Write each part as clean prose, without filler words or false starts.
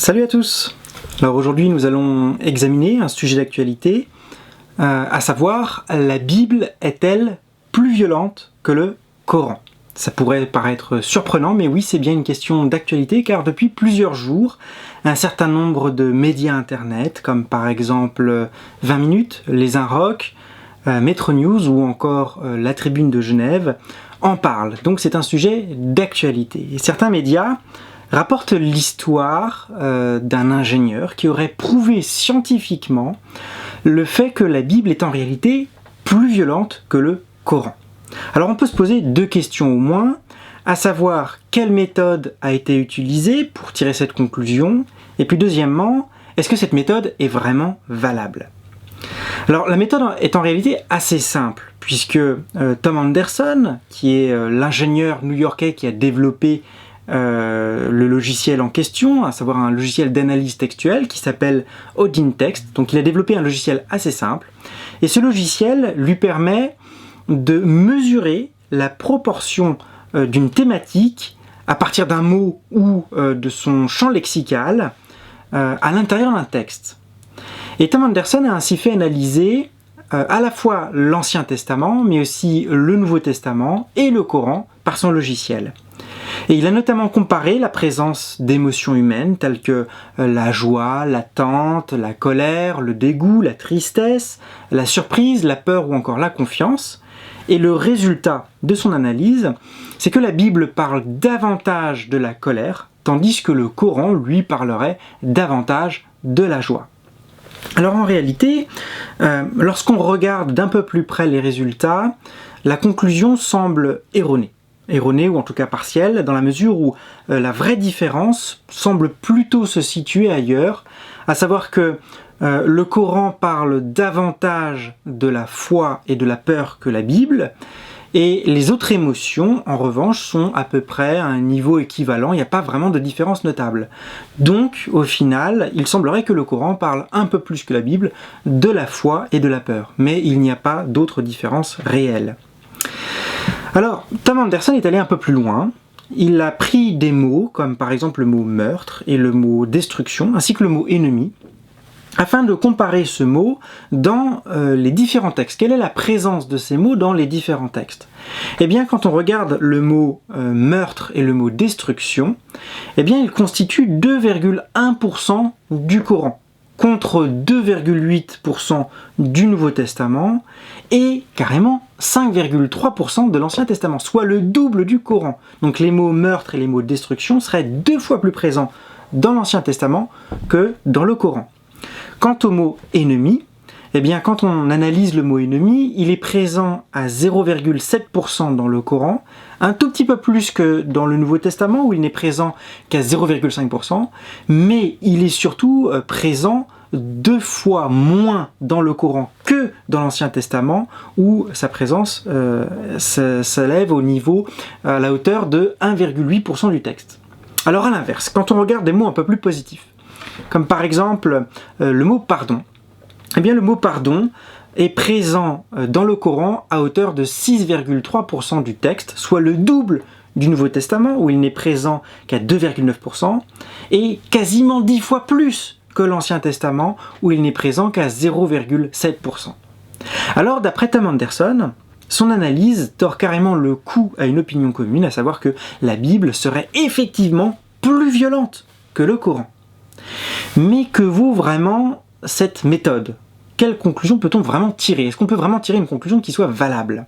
Salut à tous. Alors aujourd'hui nous allons examiner un sujet d'actualité, à savoir la Bible est-elle plus violente que le Coran? Ça pourrait paraître surprenant, mais oui, c'est bien une question d'actualité, car depuis plusieurs jours, un certain nombre de médias internet, comme par exemple 20 minutes, Les Inrocks, Metro News ou encore La Tribune de Genève, en parlent. Donc c'est un sujet d'actualité. Et certains médias rapporte l'histoire d'un ingénieur qui aurait prouvé scientifiquement le fait que la Bible est en réalité plus violente que le Coran. Alors on peut se poser deux questions au moins, à savoir quelle méthode a été utilisée pour tirer cette conclusion, et puis deuxièmement, est-ce que cette méthode est vraiment valable? Alors la méthode est en réalité assez simple, puisque Tom Anderson, qui est l'ingénieur new-yorkais qui a développé le logiciel en question, à savoir un logiciel d'analyse textuelle qui s'appelle OdinText. Donc il a développé un logiciel assez simple, et ce logiciel lui permet de mesurer la proportion d'une thématique à partir d'un mot ou de son champ lexical à l'intérieur d'un texte. Et Tom Anderson a ainsi fait analyser à la fois l'Ancien Testament, mais aussi le Nouveau Testament et le Coran par son logiciel. Et il a notamment comparé la présence d'émotions humaines telles que la joie, l'attente, la colère, le dégoût, la tristesse, la surprise, la peur ou encore la confiance. Et le résultat de son analyse, c'est que la Bible parle davantage de la colère, tandis que le Coran, lui, parlerait davantage de la joie. Alors en réalité, lorsqu'on regarde d'un peu plus près les résultats, la conclusion semble erronée ou en tout cas partielle, dans la mesure où la vraie différence semble plutôt se situer ailleurs, à savoir que le Coran parle davantage de la foi et de la peur que la Bible, et les autres émotions, en revanche, sont à peu près à un niveau équivalent, il n'y a pas vraiment de différence notable. Donc, au final, il semblerait que le Coran parle un peu plus que la Bible de la foi et de la peur, mais il n'y a pas d'autres différences réelles. Alors, Tom Anderson est allé un peu plus loin. Il a pris des mots, comme par exemple le mot meurtre et le mot destruction, ainsi que le mot ennemi, afin de comparer ce mot dans les différents textes. Quelle est la présence de ces mots dans les différents textes? Eh bien, quand on regarde le mot meurtre et le mot destruction, eh bien, ils constituent 2,1% du Coran, contre 2,8% du Nouveau Testament et carrément 5,3% de l'Ancien Testament, soit le double du Coran. Donc les mots meurtre et les mots destruction seraient 2 fois plus présents dans l'Ancien Testament que dans le Coran. Quant au mot ennemi, eh bien quand on analyse le mot ennemi, il est présent à 0,7% dans le Coran, un tout petit peu plus que dans le Nouveau Testament où il n'est présent qu'à 0,5%, mais il est surtout présent 2 fois moins dans le Coran que dans l'Ancien Testament où sa présence s'élève au niveau, à la hauteur de 1,8% du texte. Alors à l'inverse, quand on regarde des mots un peu plus positifs, comme par exemple le mot pardon, eh bien le mot pardon est présent dans le Coran à hauteur de 6,3% du texte, soit le double du Nouveau Testament où il n'est présent qu'à 2,9% et quasiment 10 fois plus que l'Ancien Testament où il n'est présent qu'à 0,7%. Alors d'après Tom Anderson, son analyse tord carrément le cou à une opinion commune, à savoir que la Bible serait effectivement plus violente que le Coran. Mais que vaut vraiment cette méthode? Quelle conclusion peut-on vraiment tirer? Est-ce qu'on peut vraiment tirer une conclusion qui soit valable?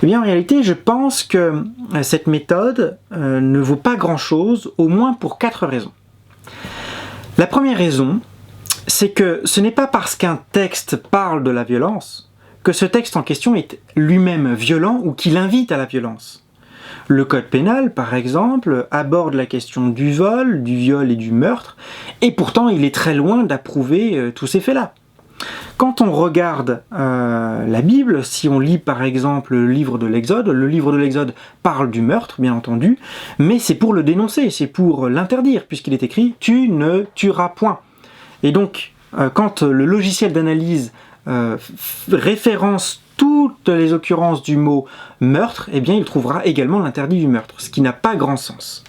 Eh bien en réalité, je pense que cette méthode ne vaut pas grand-chose, au moins pour 4 raisons. La première raison, c'est que ce n'est pas parce qu'un texte parle de la violence que ce texte en question est lui-même violent ou qu'il invite à la violence. Le code pénal, par exemple, aborde la question du viol et du meurtre, et pourtant il est très loin d'approuver tous ces faits-là. Quand on regarde la Bible, si on lit par exemple le livre de l'Exode parle du meurtre, bien entendu, mais c'est pour le dénoncer, c'est pour l'interdire, puisqu'il est écrit « tu ne tueras point ». Et donc, quand le logiciel d'analyse référence toutes les occurrences du mot meurtre, eh bien il trouvera également l'interdit du meurtre, ce qui n'a pas grand sens.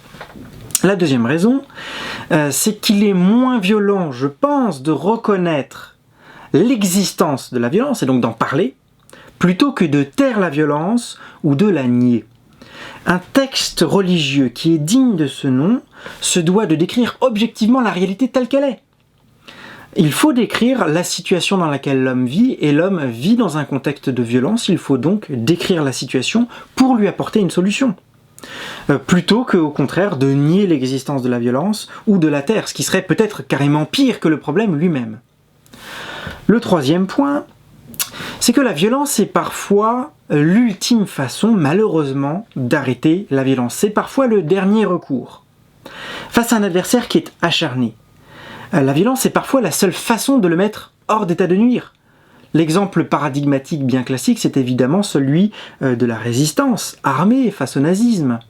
La deuxième raison, c'est qu'il est moins violent, je pense, de reconnaître l'existence de la violence, et donc d'en parler, plutôt que de taire la violence ou de la nier. Un texte religieux qui est digne de ce nom se doit de décrire objectivement la réalité telle qu'elle est. Il faut décrire la situation dans laquelle l'homme vit, et l'homme vit dans un contexte de violence, il faut donc décrire la situation pour lui apporter une solution. Plutôt qu'au contraire de nier l'existence de la violence ou de la taire, ce qui serait peut-être carrément pire que le problème lui-même. Le troisième point, c'est que la violence est parfois l'ultime façon, malheureusement, d'arrêter la violence. C'est parfois le dernier recours. Face à un adversaire qui est acharné, la violence est parfois la seule façon de le mettre hors d'état de nuire. L'exemple paradigmatique bien classique, c'est évidemment celui de la résistance armée face au nazisme.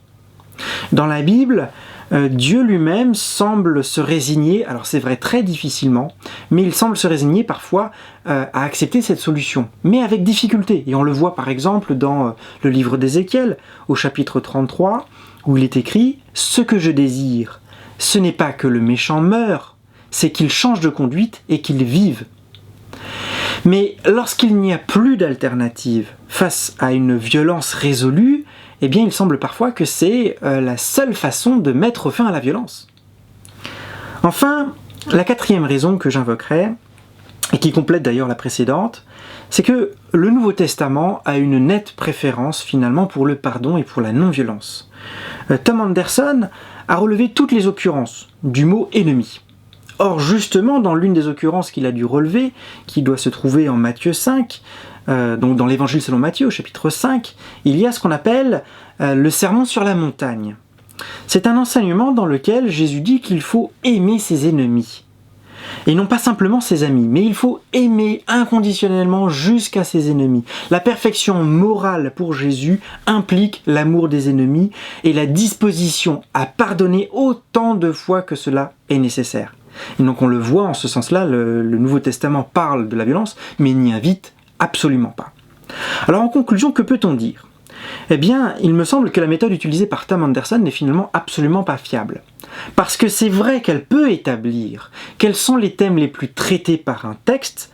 Dans la Bible, Dieu lui-même semble se résigner, alors c'est vrai très difficilement, mais il semble se résigner parfois à accepter cette solution, mais avec difficulté. Et on le voit par exemple dans le livre d'Ézéchiel, au chapitre 33, où il est écrit « Ce que je désire, ce n'est pas que le méchant meure, c'est qu'il change de conduite et qu'il vive. » Mais lorsqu'il n'y a plus d'alternative face à une violence résolue, eh bien il semble parfois que c'est la seule façon de mettre fin à la violence. Enfin, la quatrième raison que j'invoquerai, et qui complète d'ailleurs la précédente, c'est que le Nouveau Testament a une nette préférence finalement pour le pardon et pour la non-violence. Tom Anderson a relevé toutes les occurrences du mot « ennemi ». Or, justement, dans l'une des occurrences qu'il a dû relever, qui doit se trouver en Matthieu 5, donc dans l'Évangile selon Matthieu, au chapitre 5, il y a ce qu'on appelle le sermon sur la montagne. C'est un enseignement dans lequel Jésus dit qu'il faut aimer ses ennemis. Et non pas simplement ses amis, mais il faut aimer inconditionnellement jusqu'à ses ennemis. La perfection morale pour Jésus implique l'amour des ennemis et la disposition à pardonner autant de fois que cela est nécessaire. Et donc on le voit en ce sens-là, le Nouveau Testament parle de la violence, mais n'y invite absolument pas. Alors en conclusion, que peut-on dire ? Eh bien, il me semble que la méthode utilisée par Tom Anderson n'est finalement absolument pas fiable. Parce que c'est vrai qu'elle peut établir quels sont les thèmes les plus traités par un texte,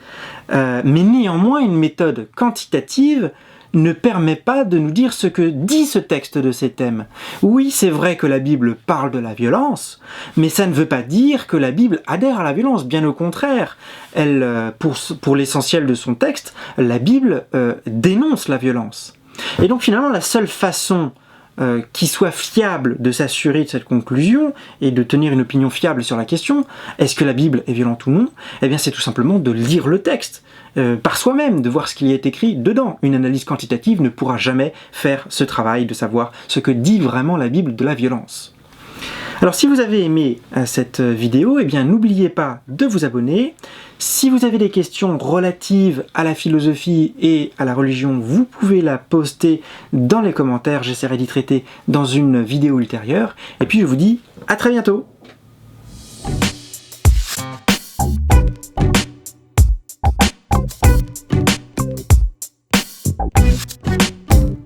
mais néanmoins une méthode quantitative ne permet pas de nous dire ce que dit ce texte de ces thèmes. Oui, c'est vrai que la Bible parle de la violence, mais ça ne veut pas dire que la Bible adhère à la violence, bien au contraire. Elle, pour l'essentiel de son texte, la Bible dénonce la violence. Et donc finalement, la seule façon qui soit fiable de s'assurer de cette conclusion et de tenir une opinion fiable sur la question, est-ce que la Bible est violente ou non ? Eh bien c'est tout simplement de lire le texte par soi-même, de voir ce qu'il y est écrit dedans. Une analyse quantitative ne pourra jamais faire ce travail de savoir ce que dit vraiment la Bible de la violence. Alors si vous avez aimé cette vidéo, eh bien n'oubliez pas de vous abonner. Si vous avez des questions relatives à la philosophie et à la religion, vous pouvez la poster dans les commentaires, j'essaierai d'y traiter dans une vidéo ultérieure. Et puis je vous dis à très bientôt.